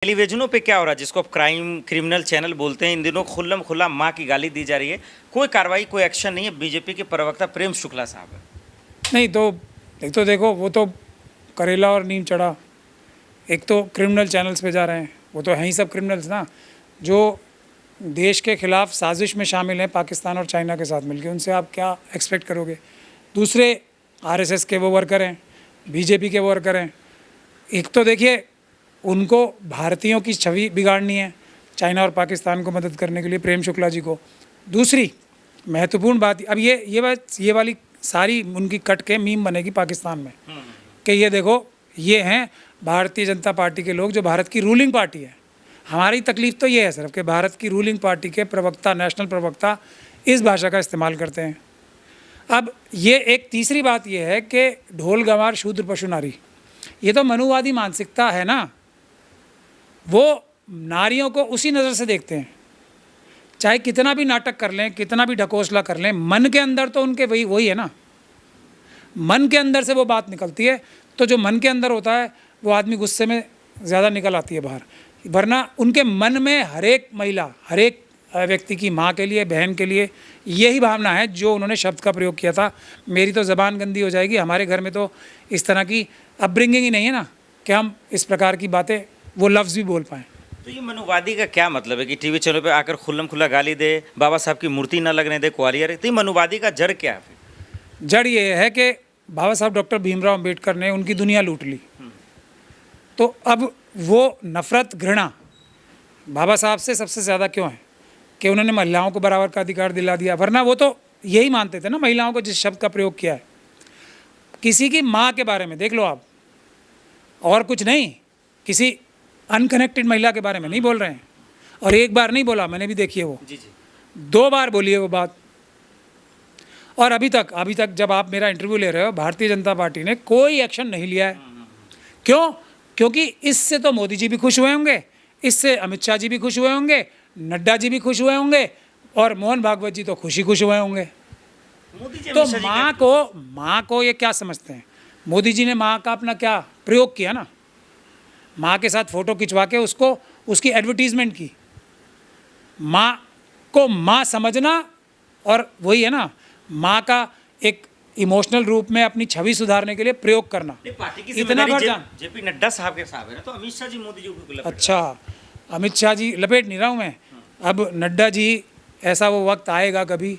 टेलीविजनों पे क्या हो रहा है जिसको आप क्रिमिनल चैनल बोलते हैं, इन दिनों खुल्लम खुल्ला माँ की गाली दी जा रही है, कोई कार्रवाई कोई एक्शन नहीं है। बीजेपी के प्रवक्ता प्रेम शुक्ला साहब है। नहीं तो एक तो देखो, वो तो करेला और नीम चढ़ा। एक तो क्रिमिनल चैनल्स पे जा रहे हैं, वो तो हैं ही सब क्रिमिनल्स ना, जो देश के खिलाफ साजिश में शामिल हैं पाकिस्तान और चाइना के साथ मिलकर। उनसे आप क्या एक्सपेक्ट करोगे। दूसरे आरएसएस के वो वर्कर हैं, बीजेपी के वो वर्कर हैं। एक तो देखिए, उनको भारतीयों की छवि बिगाड़नी है चाइना और पाकिस्तान को मदद करने के लिए, प्रेम शुक्ला जी को। दूसरी महत्वपूर्ण बात, अब ये वाली सारी उनकी कट के मीम बनेगी पाकिस्तान में कि ये देखो, ये हैं भारतीय जनता पार्टी के लोग जो भारत की रूलिंग पार्टी है। हमारी तकलीफ़ तो ये है सिर्फ कि भारत की रूलिंग पार्टी के प्रवक्ता, नेशनल प्रवक्ता, इस भाषा का इस्तेमाल करते हैं। अब ये एक तीसरी बात ये है कि ढोल गंवार शूद्र पशु नारी, ये तो मनुवादी मानसिकता है ना। वो नारियों को उसी नज़र से देखते हैं, चाहे कितना भी नाटक कर लें, कितना भी ढकोसला कर लें, मन के अंदर तो उनके वही है ना। मन के अंदर से वो बात निकलती है, तो जो मन के अंदर होता है वो आदमी गुस्से में ज़्यादा निकल आती है बाहर। वरना उनके मन में हर एक महिला, हर एक व्यक्ति की माँ के लिए, बहन के लिए यही भावना है जो उन्होंने शब्द का प्रयोग किया था। मेरी तो ज़बान गंदी हो जाएगी, हमारे घर में तो इस तरह की अपब्रिंगिंग ही नहीं है ना कि हम इस प्रकार की बातें, वो लफ्ज़ भी बोल पाएँ। तो ये मनुवादी का क्या मतलब है कि टीवी चैनल पे आकर खुल्लम खुल्ला गाली दे, बाबा साहब की मूर्ति ना लगने दे, ग्वालियर। तो ये मनुवादी का जड़ क्या है? जड़ ये है कि बाबा साहब डॉक्टर भीमराव अम्बेडकर ने उनकी दुनिया लूट ली, तो अब वो नफ़रत, घृणा बाबा साहब से सबसे ज़्यादा क्यों है कि उन्होंने महिलाओं को बराबर का अधिकार दिला दिया। वरना वो तो यही मानते थे ना, महिलाओं को जिस शब्द का प्रयोग किया है, किसी की माँ के बारे में देख लो आप, और कुछ नहीं, किसी अनकनेक्टेड महिला के बारे में नहीं बोल रहे हैं। और एक बार नहीं बोला, मैंने भी देखी है वो, जी जी, 2 बार बोली है वो बात। और अभी तक जब आप मेरा इंटरव्यू ले रहे हो, भारतीय जनता पार्टी ने कोई एक्शन नहीं लिया है। क्यों? क्योंकि इससे तो मोदी जी भी खुश हुए होंगे, इससे अमित शाह जी भी खुश हुए होंगे, नड्डा जी भी खुश हुए होंगे, और मोहन भागवत जी तो खुश हुए होंगे। तो माँ को ये क्या समझते हैं, मोदी जी ने माँ का अपना क्या प्रयोग किया ना, माँ के साथ फ़ोटो खिंचवा के उसको, उसकी एडवर्टीज़मेंट की। माँ को माँ समझना, और वही है ना, माँ का एक इमोशनल रूप में अपनी छवि सुधारने के लिए प्रयोग करना। पार्टी की इतना भर जान जेपी नड्डा साहब के साहब है ना, तो अमित शाह जी मोदी जी को अच्छा, अमित शाह जी लपेट नहीं रहा हूँ मैं। अब नड्डा जी, ऐसा वो वक्त आएगा कभी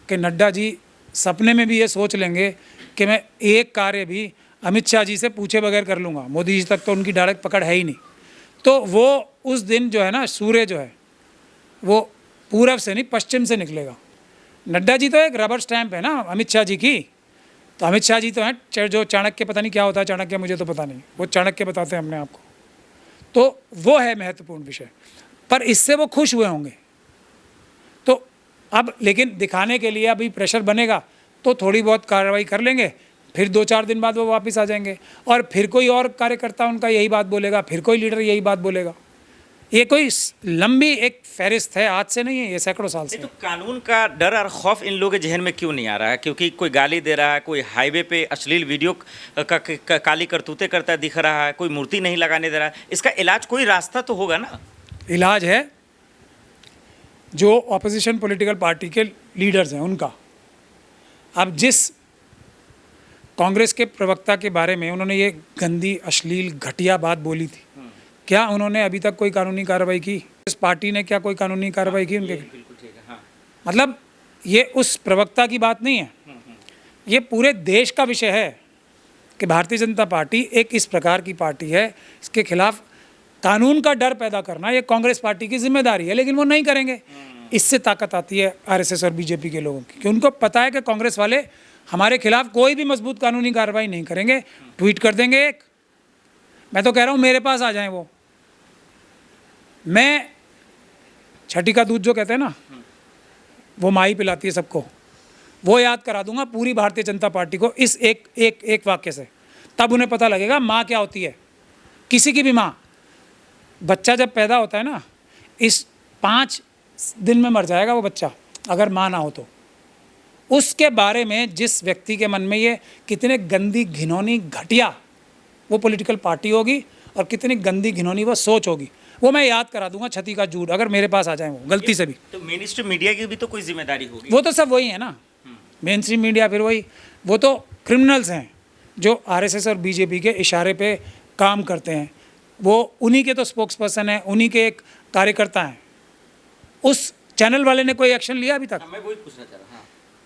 कि नड्डा जी सपने में भी ये सोच लेंगे कि मैं एक कार्य भी अमित शाह जी से पूछे बगैर कर लूँगा। मोदी जी तक तो उनकी डायरेक्ट पकड़ है ही नहीं। तो वो उस दिन जो है ना, सूर्य जो है वो पूरब से नहीं पश्चिम से निकलेगा। नड्डा जी तो एक रबर स्टैंप है ना अमित शाह जी की। तो अमित शाह जी तो हैं जो चाणक्य, पता नहीं क्या होता है चाणक्य, मुझे तो पता नहीं, वो चाणक्य बताते हैं अपने आप को। तो वो है महत्वपूर्ण विषय, पर इससे वो खुश हुए होंगे। तो अब लेकिन दिखाने के लिए अभी प्रेशर बनेगा तो थोड़ी बहुत कार्रवाई कर लेंगे, फिर 2-4 दिन बाद वो वापस आ जाएंगे, और फिर कोई और कार्यकर्ता उनका यही बात बोलेगा, फिर कोई लीडर यही बात बोलेगा। ये कोई लंबी एक फहरिस्त है, आज से नहीं है, ये सैकड़ों साल से। तो कानून का डर और खौफ इन लोगों के जहन में क्यों नहीं आ रहा है? क्योंकि कोई गाली दे रहा है, कोई हाईवे पे अश्लील वीडियो का काली करतूतें करता दिख रहा है, कोई मूर्ति नहीं लगाने दे रहा है। इसका इलाज कोई रास्ता तो होगा ना? इलाज है जो ऑपोजिशन पॉलिटिकल पार्टी के लीडर्स हैं उनका। अब जिस कांग्रेस के प्रवक्ता के बारे में उन्होंने ये गंदी, अश्लील, घटिया बात बोली थी, क्या उन्होंने अभी तक कोई कानूनी कार्रवाई की? इस पार्टी ने क्या कोई कानूनी कार्रवाई की उनके? बिल्कुल ठीक है, हाँ। मतलब ये उस प्रवक्ता की बात नहीं है, ये पूरे देश का विषय है कि भारतीय जनता पार्टी एक इस प्रकार की पार्टी है, इसके खिलाफ कानून का डर पैदा करना ये कांग्रेस पार्टी की जिम्मेदारी है। लेकिन वो नहीं करेंगे। इससे ताकत आती है आरएसएस और बीजेपी के लोगों की, कि उनको पता है कि कांग्रेस वाले हमारे खिलाफ कोई भी मजबूत कानूनी कार्रवाई नहीं करेंगे। ट्वीट कर देंगे एक, मैं तो कह रहा हूँ मेरे पास आ जाएं वो, मैं छठी का दूध जो कहते हैं ना, वो माई पिलाती है सबको, वो याद करा दूंगा पूरी भारतीय जनता पार्टी को इस एक वाक्य से। तब उन्हें पता लगेगा माँ क्या होती है। किसी की भी माँ, बच्चा जब पैदा होता है ना, इस 5 दिन में मर जाएगा वो बच्चा अगर माँ ना हो तो। उसके बारे में जिस व्यक्ति के मन में ये कितने गंदी, घिनौनी, घटिया वो पॉलिटिकल पार्टी होगी और कितनी गंदी, घिनौनी वो सोच होगी, वो मैं याद करा दूंगा छती का झूठ, अगर मेरे पास आ जाए वो गलती से भी। तो मेन स्ट्रीम मीडिया की भी तो कोई जिम्मेदारी होगी। वो तो सब वही है ना, मेन स्ट्रीम मीडिया, फिर वही, वो तो क्रिमिनल्स हैं जो आरएसएस और बीजेपी के इशारे पे काम करते हैं। वो उन्हीं के तो स्पोक्स पर्सन हैं, उन्हीं के एक कार्यकर्ता हैं। उस चैनल वाले ने कोई एक्शन लिया अभी तक? मैं वही पूछना चाह रहा हूँ।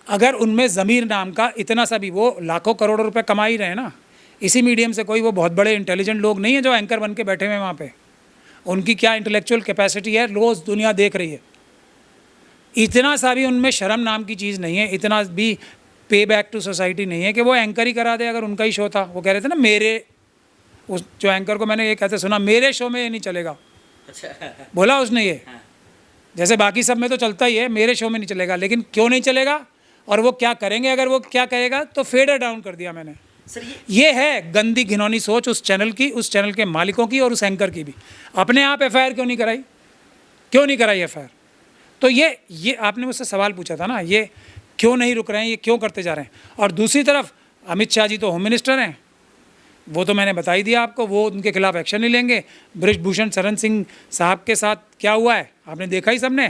अगर उनमें ज़मीर नाम का इतना सा भी, वो लाखों करोड़ों रुपए कमा ही रहे हैं ना इसी मीडियम से, कोई वो बहुत बड़े इंटेलिजेंट लोग नहीं है जो एंकर बन के बैठे हुए हैं वहाँ पे। उनकी क्या इंटेलेक्चुअल कैपेसिटी है रोज़ दुनिया देख रही है। इतना सा भी उनमें शर्म नाम की चीज़ नहीं है, इतना भी पे बैक टू सोसाइटी नहीं है कि वो एंकर ही करा दे। अगर उनका ही शो था, वो कह रहे थे ना मेरे, उस जो एंकर को मैंने ये कहते सुना, मेरे शो में ये नहीं चलेगा, अच्छा बोला उसने ये। जैसे बाकी सब में तो चलता ही है, मेरे शो में नहीं चलेगा। लेकिन क्यों नहीं चलेगा और वो क्या करेंगे, अगर वो क्या कहेगा तो फेडर डाउन कर दिया मैंने। सर ये है गंदी घिनौनी सोच उस चैनल की, उस चैनल के मालिकों की और उस एंकर की भी। अपने आप एफआईआर क्यों नहीं कराई, क्यों नहीं कराई एफआईआर? तो ये आपने मुझसे सवाल पूछा था ना, ये क्यों नहीं रुक रहे हैं, ये क्यों करते जा रहे हैं? और दूसरी तरफ अमित शाह जी तो होम मिनिस्टर हैं, वो तो मैंने बता ही दिया आपको, वो उनके खिलाफ एक्शन नहीं लेंगे। बृजभूषण शरण सिंह साहब के साथ क्या हुआ है आपने देखा ही सबने।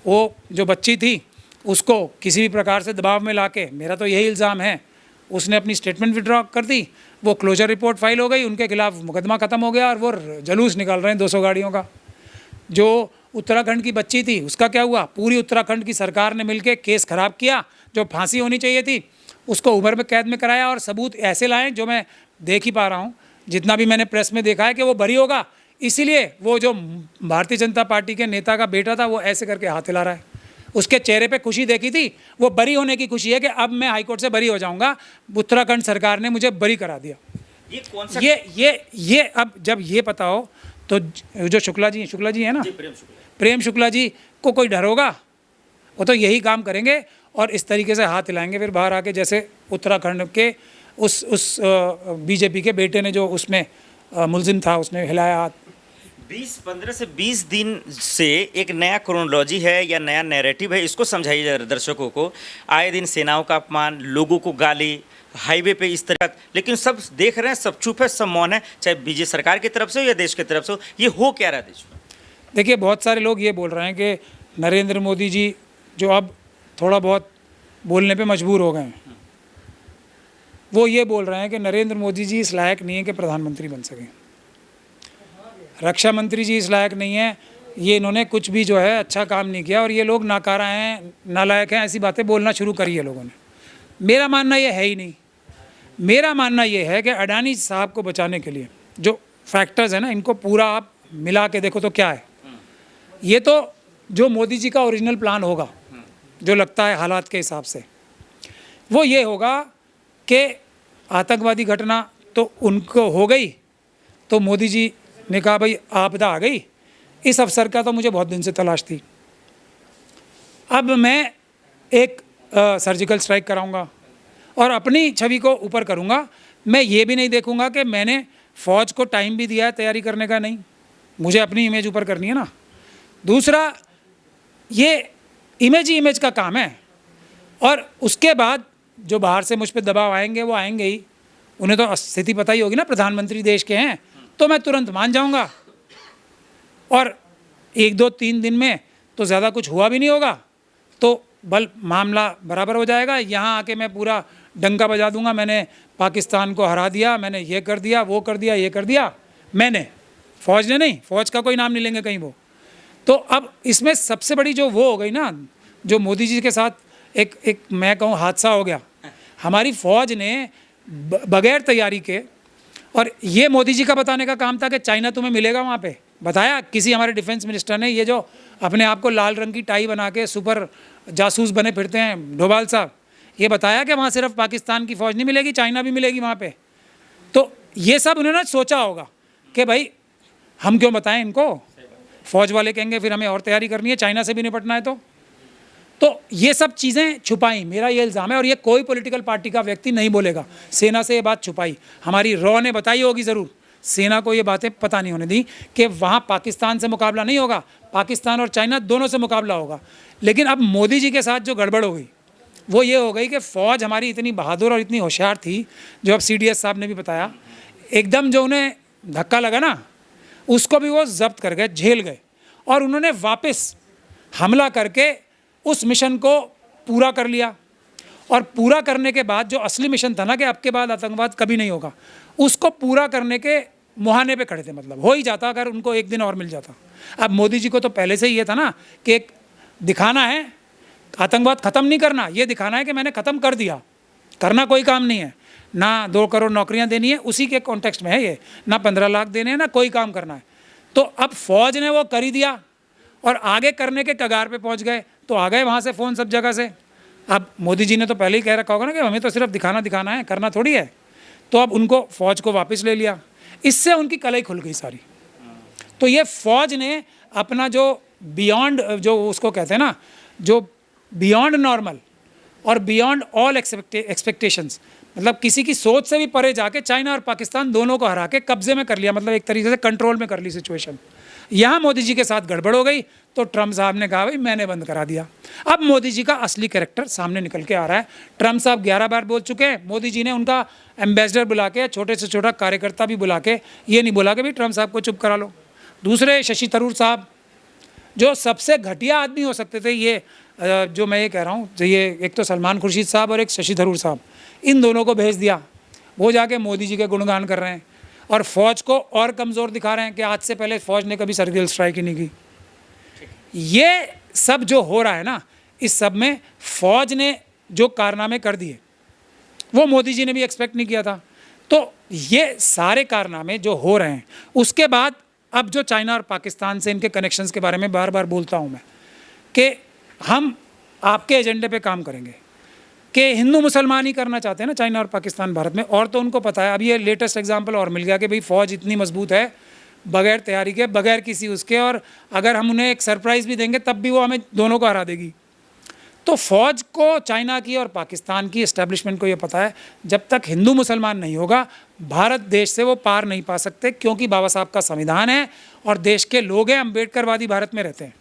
वो जो बच्ची थी उसको किसी भी प्रकार से दबाव में लाके, मेरा तो यही इल्ज़ाम है, उसने अपनी स्टेटमेंट विड्रॉ कर दी, वो क्लोजर रिपोर्ट फाइल हो गई, उनके खिलाफ मुकदमा ख़त्म हो गया और वो जलूस निकाल रहे हैं 200 गाड़ियों का। जो उत्तराखंड की बच्ची थी उसका क्या हुआ? पूरी उत्तराखंड की सरकार ने मिलकर केस ख़राब किया, जो फांसी होनी चाहिए थी उसको उम्र में कैद में कराया, और सबूत ऐसे लाए जो मैं देख ही पा रहा हूँ, जितना भी मैंने प्रेस में देखा है कि वो बरी होगा। इसीलिए वो जो भारतीय जनता पार्टी के नेता का बेटा था वो ऐसे करके हाथ हिला रहा है। उसके चेहरे पे खुशी देखी थी, वो बरी होने की खुशी है कि अब मैं हाईकोर्ट से बरी हो जाऊंगा, उत्तराखंड सरकार ने मुझे बरी करा दिया। ये कौन सा ये अब जब ये पता हो तो जो शुक्ला जी है ना, प्रेम शुक्ला जी को कोई डर होगा? वो तो यही काम करेंगे और इस तरीके से हाथ हिलाएंगे फिर बाहर आके, जैसे उत्तराखंड के उस बीजेपी के बेटे ने जो उसमें मुलजिम था उसने हिलाया हाथ। 15 से 20 दिन से एक नया क्रोनोलॉजी है या नया नैरेटिव है, इसको समझाइए जरा दर्शकों को। आए दिन सेनाओं का अपमान, लोगों को गाली, हाईवे पे इस तरह, लेकिन सब देख रहे हैं, सब चुप है, सब मौन है, चाहे बीजेपी सरकार की तरफ से हो या देश की तरफ से हो। ये हो क्या रहा है देश में? देखिए, बहुत सारे लोग ये बोल रहे हैं कि नरेंद्र मोदी जी जो अब थोड़ा बहुत बोलने पे मजबूर हो गए हैं, वो ये बोल रहे हैं कि नरेंद्र मोदी जी इस लायक नहीं है कि प्रधानमंत्री बन सकें, रक्षा मंत्री जी इस लायक नहीं है, ये इन्होंने कुछ भी जो है अच्छा काम नहीं किया और ये लोग नाकारा हैं, नालायक हैं, ऐसी बातें बोलना शुरू करी है लोगों ने। मेरा मानना ये है ही नहीं। मेरा मानना ये है कि अडानी साहब को बचाने के लिए जो फैक्टर्स हैं ना, इनको पूरा आप मिला के देखो तो क्या है। ये तो जो मोदी जी का ओरिजिनल प्लान होगा, जो लगता है हालात के हिसाब से, वो ये होगा कि आतंकवादी घटना तो उनको हो गई, तो मोदी जी ने कहा भाई आपदा आ गई, इस अवसर का तो मुझे बहुत दिन से तलाश थी, अब मैं एक सर्जिकल स्ट्राइक कराऊंगा और अपनी छवि को ऊपर करूंगा। मैं ये भी नहीं देखूंगा कि मैंने फ़ौज को टाइम भी दिया है तैयारी करने का, नहीं, मुझे अपनी इमेज ऊपर करनी है ना। दूसरा, ये इमेज ही इमेज का काम है, और उसके बाद जो बाहर से मुझ पर दबाव आएंगे वो आएंगे ही। उन्हें तो स्थिति पता ही होगी ना, प्रधानमंत्री देश के हैं, तो मैं तुरंत मान जाऊंगा और 1-2-3 दिन में तो ज़्यादा कुछ हुआ भी नहीं होगा, तो बल मामला बराबर हो जाएगा। यहाँ आके मैं पूरा डंका बजा दूंगा, मैंने पाकिस्तान को हरा दिया, मैंने ये कर दिया, वो कर दिया, ये कर दिया मैंने, फ़ौज ने नहीं, फ़ौज का कोई नाम नहीं लेंगे कहीं वो। तो अब इसमें सबसे बड़ी जो वो हो गई ना, जो मोदी जी के साथ एक मैं कहूँ हादसा हो गया। हमारी फ़ौज ने बगैर तैयारी के, और ये मोदी जी का बताने का काम था कि चाइना तुम्हें मिलेगा वहाँ पे, बताया किसी हमारे डिफेंस मिनिस्टर ने, ये जो अपने आप को लाल रंग की टाई बना के सुपर जासूस बने फिरते हैं डोभाल साहब, ये बताया कि वहाँ सिर्फ पाकिस्तान की फ़ौज नहीं मिलेगी, चाइना भी मिलेगी वहाँ पे। तो ये सब उन्होंने सोचा होगा कि भाई हम क्यों बताएं इनको, फ़ौज वाले कहेंगे फिर हमें और तैयारी करनी है, चाइना से भी निपटना है। तो ये सब चीज़ें छुपाई, मेरा ये इल्ज़ाम है, और ये कोई पॉलिटिकल पार्टी का व्यक्ति नहीं बोलेगा। सेना से ये बात छुपाई, हमारी रॉ ने बताई होगी ज़रूर, सेना को ये बातें पता नहीं होने दी कि वहाँ पाकिस्तान से मुकाबला नहीं होगा, पाकिस्तान और चाइना दोनों से मुकाबला होगा। लेकिन अब मोदी जी के साथ जो गड़बड़ हो गई वो ये हो गई कि फ़ौज हमारी इतनी बहादुर और इतनी होशियार थी, जो अब CDS साहब ने भी बताया, एकदम जो उन्हें धक्का लगा ना, उसको भी वो जब्त कर गए, झेल गए, और उन्होंने वापस हमला करके उस मिशन को पूरा कर लिया। और पूरा करने के बाद जो असली मिशन था ना कि अब के बाद आतंकवाद कभी नहीं होगा, उसको पूरा करने के मुहाने पे खड़े थे। मतलब हो ही जाता अगर उनको एक दिन और मिल जाता। अब मोदी जी को तो पहले से ही ये था ना कि एक दिखाना है, आतंकवाद ख़त्म नहीं करना, ये दिखाना है कि मैंने ख़त्म कर दिया, करना कोई काम नहीं है, ना 2 करोड़ नौकरियां देनी है, उसी के कॉन्टेक्स्ट में है ये, ना 15 लाख देने हैं, ना कोई काम करना है। तो अब फौज ने वो कर ही दिया और आगे करने के कगार पे पहुंच गए। तो आ गए वहाँ से फ़ोन सब जगह से। अब मोदी जी ने तो पहले ही कह रखा होगा ना कि हमें तो सिर्फ दिखाना है, करना थोड़ी है। तो अब उनको फ़ौज को वापस ले लिया, इससे उनकी कलाई खुल गई सारी। तो ये फ़ौज ने अपना जो बियॉन्ड, जो उसको कहते हैं ना, जो बियॉन्ड नॉर्मल और बियॉन्ड ऑल एक्सपेक्टेशंस, मतलब किसी की सोच से भी परे जाके चाइना और पाकिस्तान दोनों को हरा के कब्जे में कर लिया, मतलब एक तरीके से कंट्रोल में कर ली सिचुएशन। यहाँ मोदी जी के साथ गड़बड़ हो गई तो ट्रम्प साहब ने कहा भाई मैंने बंद करा दिया। अब मोदी जी का असली कैरेक्टर सामने निकल के आ रहा है। ट्रम्प साहब 11 बार बोल चुके हैं, मोदी जी ने उनका एम्बेसडर बुला के, छोटे से छोटा कार्यकर्ता भी बुला के, ये नहीं बोला कि भाई ट्रम्प साहब को चुप करा लो। दूसरे शशि थरूर साहब, जो सबसे घटिया आदमी हो सकते थे, ये जो मैं ये कह रहा हूँ, ये एक तो सलमान खुर्शीद साहब और एक शशि थरूर साहब, इन दोनों को भेज दिया। वो जाके मोदी जी के गुणगान कर रहे हैं और फ़ौज को और कमज़ोर दिखा रहे हैं कि आज से पहले फ़ौज ने कभी सर्जिकल स्ट्राइक ही नहीं की। ये सब जो हो रहा है ना, इस सब में फ़ौज ने जो कारनामे कर दिए वो मोदी जी ने भी एक्सपेक्ट नहीं किया था। तो ये सारे कारनामे जो हो रहे हैं, उसके बाद अब जो चाइना और पाकिस्तान से इनके कनेक्शंस के बारे में बार बार बोलता हूँ मैं कि हम आपके एजेंडे पे काम करेंगे, कि हिंदू मुसलमान ही करना चाहते हैं ना चाइना और पाकिस्तान भारत में, और तो उनको पता है। अब ये लेटेस्ट एग्जांपल और मिल गया कि भाई फ़ौज इतनी मजबूत है, बगैर तैयारी के, बगैर किसी उसके, और अगर हम उन्हें एक सरप्राइज़ भी देंगे तब भी वो हमें दोनों को हरा देगी। तो फ़ौज को चाइना की और पाकिस्तान की इस्टेब्लिशमेंट को ये पता है, जब तक हिंदू मुसलमान नहीं होगा भारत देश से वो पार नहीं पा सकते, क्योंकि बाबा साहब का संविधान है और देश के लोग हैं, अम्बेडकरवादी भारत में रहते हैं।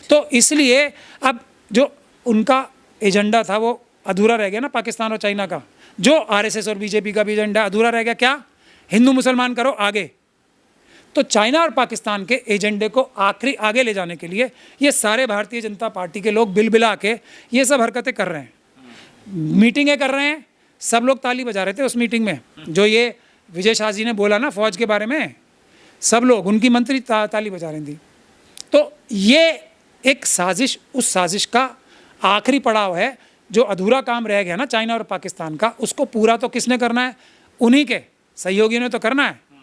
तो इसलिए अब जो उनका एजेंडा था वो अधूरा रह गया ना, पाकिस्तान और चाइना का। जो आरएसएस और बीजेपी का भी एजेंडा अधूरा रह गया, क्या? हिंदू मुसलमान करो आगे। तो चाइना और पाकिस्तान के एजेंडे को आगे ले जाने के लिए ये सारे भारतीय जनता पार्टी के लोग बिलबिला के ये सब हरकतें कर रहे हैं, मीटिंगें कर रहे हैं। सब लोग ताली बजा रहे थे उस मीटिंग में, जो ये विजय शाह जी ने बोला ना फौज के बारे में, सब लोग, उनकी मंत्री ताली बजा रही थी। तो ये एक साजिश, उस साजिश का आखिरी पड़ाव है। जो अधूरा काम रह गया ना चाइना और पाकिस्तान का, उसको पूरा तो किसने करना है? उन्हीं के सहयोगियों ने तो करना है।